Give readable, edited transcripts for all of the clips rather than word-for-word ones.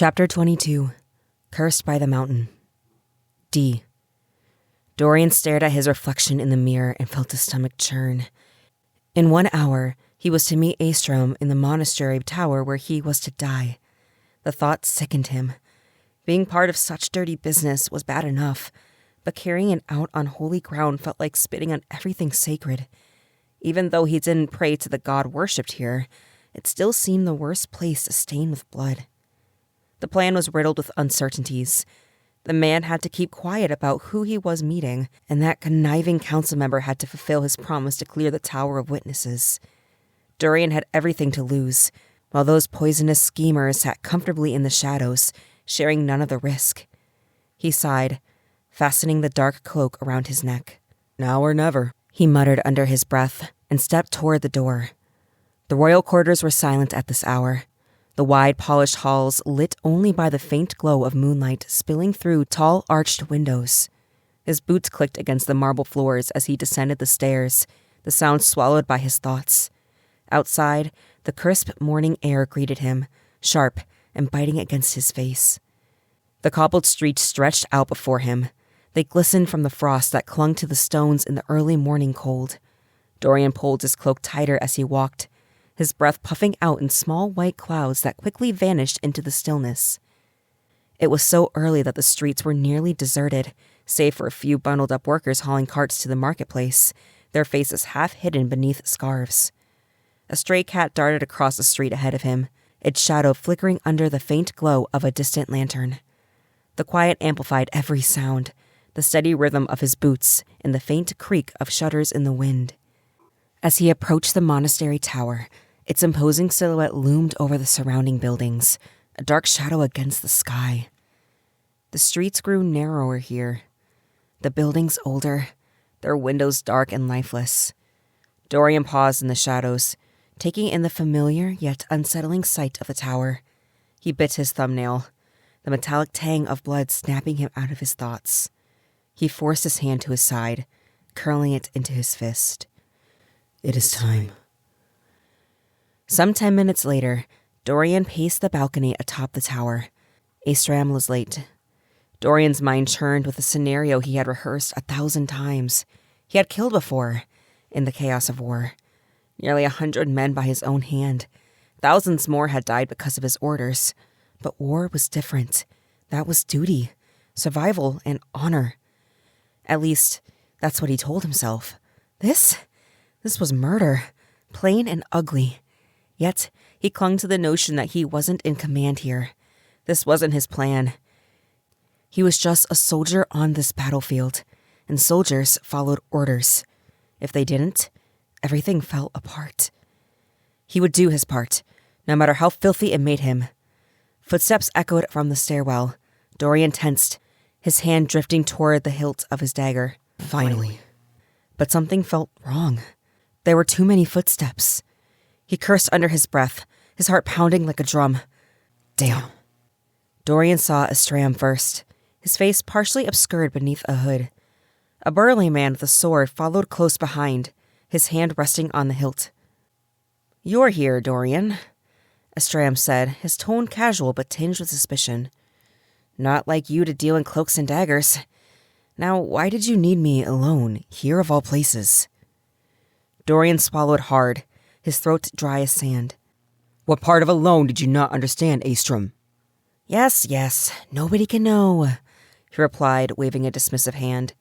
Chapter 22. Cursed by the Mountain. D. Dorian stared at his reflection in the mirror and felt his stomach churn. In 1 hour, he was to meet Östlin in the monastery tower where he was to die. The thought sickened him. Being part of such dirty business was bad enough, but carrying it out on holy ground felt like spitting on everything sacred. Even though he didn't pray to the god worshipped here, it still seemed the worst place to stain with blood. The plan was riddled with uncertainties. The man had to keep quiet about who he was meeting, and that conniving council member had to fulfill his promise to clear the Tower of Witnesses. Dorian had everything to lose, while those poisonous schemers sat comfortably in the shadows, sharing none of the risk. He sighed, fastening the dark cloak around his neck. Now or never, he muttered under his breath, and stepped toward the door. The royal quarters were silent at this hour. The wide, polished halls lit only by the faint glow of moonlight spilling through tall, arched windows. His boots clicked against the marble floors as he descended the stairs, the sound swallowed by his thoughts. Outside, the crisp morning air greeted him, sharp and biting against his face. The cobbled streets stretched out before him. They glistened from the frost that clung to the stones in the early morning cold. Dorian pulled his cloak tighter as he walked, his breath puffing out in small white clouds that quickly vanished into the stillness. It was so early that the streets were nearly deserted, save for a few bundled-up workers hauling carts to the marketplace, their faces half hidden beneath scarves. A stray cat darted across the street ahead of him, its shadow flickering under the faint glow of a distant lantern. The quiet amplified every sound, the steady rhythm of his boots and the faint creak of shutters in the wind. As he approached the monastery tower, its imposing silhouette loomed over the surrounding buildings, a dark shadow against the sky. The streets grew narrower here, the buildings older, their windows dark and lifeless. Dorian paused in the shadows, taking in the familiar yet unsettling sight of the tower. He bit his thumbnail, the metallic tang of blood snapping him out of his thoughts. He forced his hand to his side, curling it into his fist. It is time. Some 10 minutes later, Dorian paced the balcony atop the tower. Östlin was late. Dorian's mind churned with a scenario he had rehearsed 1,000 times. He had killed before, in the chaos of war. Nearly 100 men by his own hand. Thousands more had died because of his orders. But war was different. That was duty, survival, and honor. At least, that's what he told himself. This was murder, plain and ugly. Yet, he clung to the notion that he wasn't in command here. This wasn't his plan. He was just a soldier on this battlefield, and soldiers followed orders. If they didn't, everything fell apart. He would do his part, no matter how filthy it made him. Footsteps echoed from the stairwell. Dorian tensed, his hand drifting toward the hilt of his dagger. Finally. But something felt wrong. There were too many footsteps. He cursed under his breath, his heart pounding like a drum. Damn. Dorian saw Östlin first, his face partially obscured beneath a hood. A burly man with a sword followed close behind, his hand resting on the hilt. "You're here, Dorian," Östlin said, his tone casual but tinged with suspicion. "Not like you to deal in cloaks and daggers. Now, why did you need me alone, here of all places?" Dorian swallowed hard, his throat dry as sand. What part of alone did you not understand, Östlin? Yes, nobody can know," he replied, waving a dismissive hand.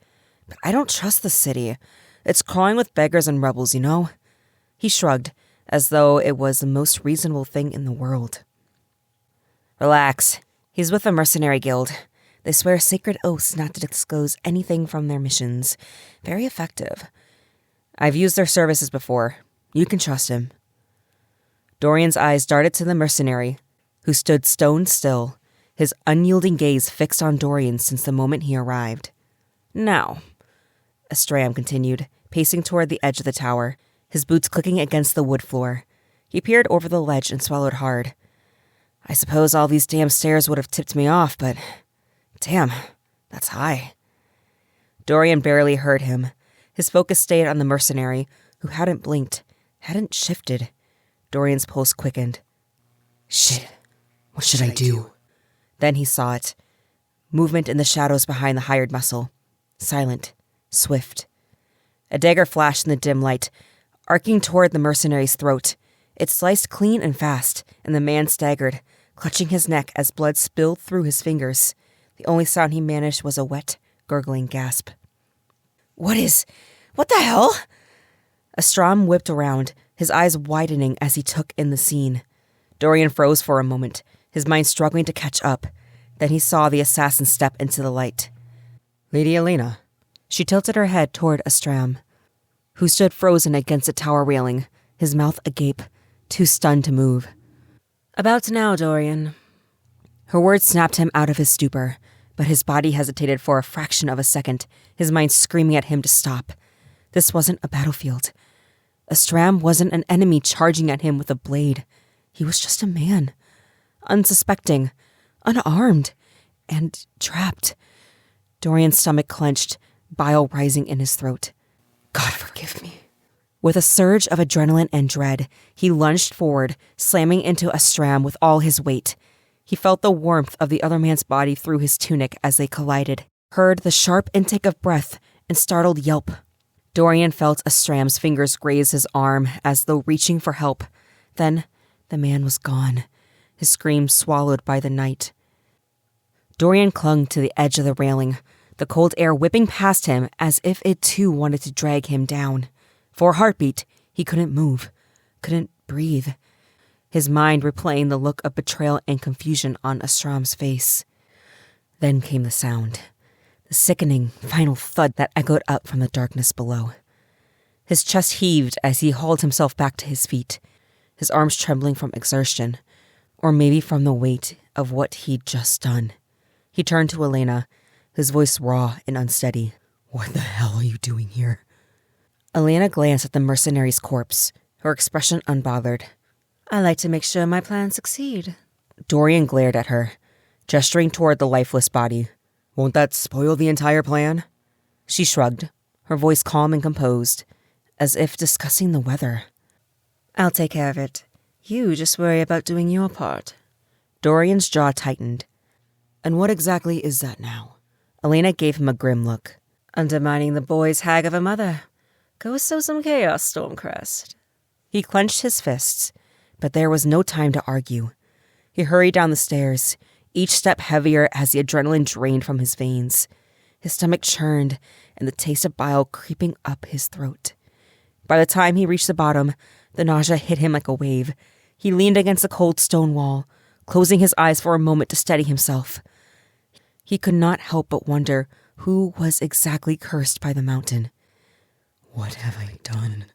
"But I don't trust the city. It's crawling with beggars and rebels, you know?" He shrugged, as though it was the most reasonable thing in the world. "Relax. He's with the mercenary guild. They swear sacred oaths not to disclose anything from their missions. Very effective. I've used their services before. You can trust him." Dorian's eyes darted to the mercenary, who stood stone still, his unyielding gaze fixed on Dorian since the moment he arrived. "Now," Östlin continued, pacing toward the edge of the tower, his boots clicking against the wood floor. He peered over the ledge and swallowed hard. "I suppose all these damn stairs would have tipped me off, but damn, that's high." Dorian barely heard him. His focus stayed on the mercenary, who hadn't blinked, hadn't shifted. Dorian's pulse quickened. Shit, what should I do? Then he saw it. Movement in the shadows behind the hired muscle. Silent. Swift. A dagger flashed in the dim light, arcing toward the mercenary's throat. It sliced clean and fast, and the man staggered, clutching his neck as blood spilled through his fingers. The only sound he managed was a wet, gurgling gasp. What the hell? Ostrom whipped around, his eyes widening as he took in the scene. Dorian froze for a moment, his mind struggling to catch up. Then he saw the assassin step into the light. Lady Elena. She tilted her head toward Ostrom, who stood frozen against the tower railing, his mouth agape, too stunned to move. About now, Dorian. Her words snapped him out of his stupor, but his body hesitated for a fraction of a second, his mind screaming at him to stop. This wasn't a battlefield. Ostrom wasn't an enemy charging at him with a blade. He was just a man, unsuspecting, unarmed, and trapped. Dorian's stomach clenched, bile rising in his throat. God forgive me. With a surge of adrenaline and dread, he lunged forward, slamming into Ostrom with all his weight. He felt the warmth of the other man's body through his tunic as they collided, heard the sharp intake of breath and startled yelp. Dorian felt Ostrom's fingers graze his arm as though reaching for help. Then the man was gone, his scream swallowed by the night. Dorian clung to the edge of the railing, the cold air whipping past him as if it too wanted to drag him down. For a heartbeat, he couldn't move, couldn't breathe. His mind replaying the look of betrayal and confusion on Ostrom's face. Then came the sound, the sickening, final thud that echoed up from the darkness below. His chest heaved as he hauled himself back to his feet, his arms trembling from exertion, or maybe from the weight of what he'd just done. He turned to Elena, his voice raw and unsteady. What the hell are you doing here? Elena glanced at the mercenary's corpse, her expression unbothered. I like to make sure my plans succeed. Dorian glared at her, gesturing toward the lifeless body. Won't that spoil the entire plan? She shrugged, her voice calm and composed, as if discussing the weather. I'll take care of it. You just worry about doing your part. Dorian's jaw tightened. And what exactly is that now? Elena gave him a grim look. Undermining the boy's hag of a mother. Go sow some chaos, Stormcrest. He clenched his fists, but there was no time to argue. He hurried down the stairs, each step heavier as the adrenaline drained from his veins. His stomach churned, and the taste of bile creeping up his throat. By the time he reached the bottom, the nausea hit him like a wave. He leaned against the cold stone wall, closing his eyes for a moment to steady himself. He could not help but wonder who was exactly cursed by the mountain. What have I done?